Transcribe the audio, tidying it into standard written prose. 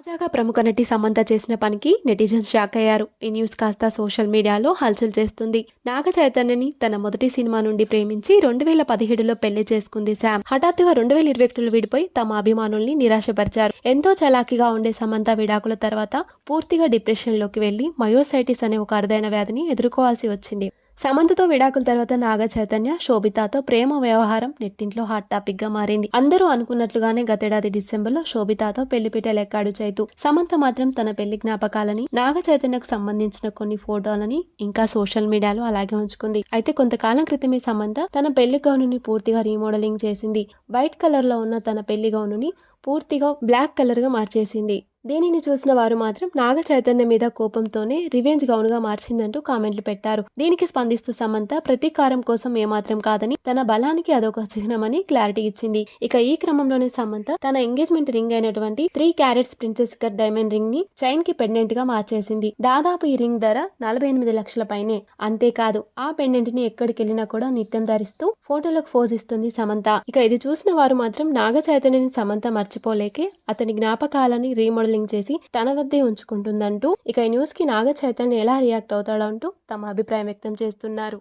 తాజాగా ప్రముఖ నటి సమంత చేసిన పనికి నెటిజన్స్ షాక్ అయ్యారు. ఈ న్యూస్ కాస్త సోషల్ మీడియాలో హల్చల్ చేస్తుంది. నాగ చైతన్యని తన మొదటి సినిమా నుండి ప్రేమించి 2017లో పెళ్లి చేసుకుంది శామ్. హఠాత్తుగా 2021లో విడిపోయి తమ అభిమానుల్ని నిరాశపరిచారు. ఎంతో చలాకీగా ఉండే సమంత విడాకుల తర్వాత పూర్తిగా డిప్రెషన్ లోకి వెళ్లి మయోసైటిస్ అనే ఒక అరుదైన వ్యాధిని ఎదుర్కోవాల్సి వచ్చింది. సమంతతో విడాకుల తర్వాత నాగ చైతన్య, శోభితతో ప్రేమ వ్యవహారం నెట్టింట్లో హాట్ టాపిక్ గా మారింది. అందరూ అనుకున్నట్లుగానే గతేడాది డిసెంబర్లో శోభితతో పెళ్లిపీటలు ఎక్కాడు చైతు. సమంత మాత్రం తన పెళ్లి జ్ఞాపకాలని, నాగ చైతన్యకు సంబంధించిన కొన్ని ఫోటోలని ఇంకా సోషల్ మీడియాలో అలాగే ఉంచుకుంది. అయితే కొంతకాలం క్రితమే సమంత తన పెళ్లి గౌనుని పూర్తిగా రీమోడలింగ్ చేసింది. వైట్ కలర్ లో ఉన్న తన పెళ్లి గౌనుని పూర్తిగా బ్లాక్ కలర్ గా మార్చేసింది. దీనిని చూసిన వారు మాత్రం నాగ చైతన్య మీద కోపంతోనే రివెంజ్ గౌనుగా మార్చిందంటూ కామెంట్లు పెట్టారు. దీనికి స్పందిస్తూ సమంత ప్రతీకారం కోసం ఏమాత్రం కాదని, తన బలానికి అదొక చిహ్నమని క్లారిటీ ఇచ్చింది. ఇక ఈ క్రమంలోనే సమంత తన ఎంగేజ్మెంట్ రింగ్ అయినటువంటి 3 carats princess cut diamond ring ని చైన్ కి పెండెంట్ గా మార్చేసింది. దాదాపు ఈ రింగ్ ధర 48 లక్షల పైనే. అంతేకాదు ఆ పెండెంట్ ని ఎక్కడికెళ్లినా కూడా నిత్యం ధరిస్తూ ఫోటోలకు పోజ్ ఇస్తుంది సమంత. ఇక ఇది చూసిన వారు మాత్రం నాగ చైతన్యని సమంత మర్చిపోలేకే అతని జ్ఞాపకాలని రీమోడలింగ్ చేసి తన వద్దే ఉంచుకుంటుందంటూ ఇక ఈ న్యూస్ కి నాగ చైతన్య ఎలా రియాక్ట్ అవుతాడంటూ తమ అభిప్రాయం వ్యక్తం చేస్తున్నారు.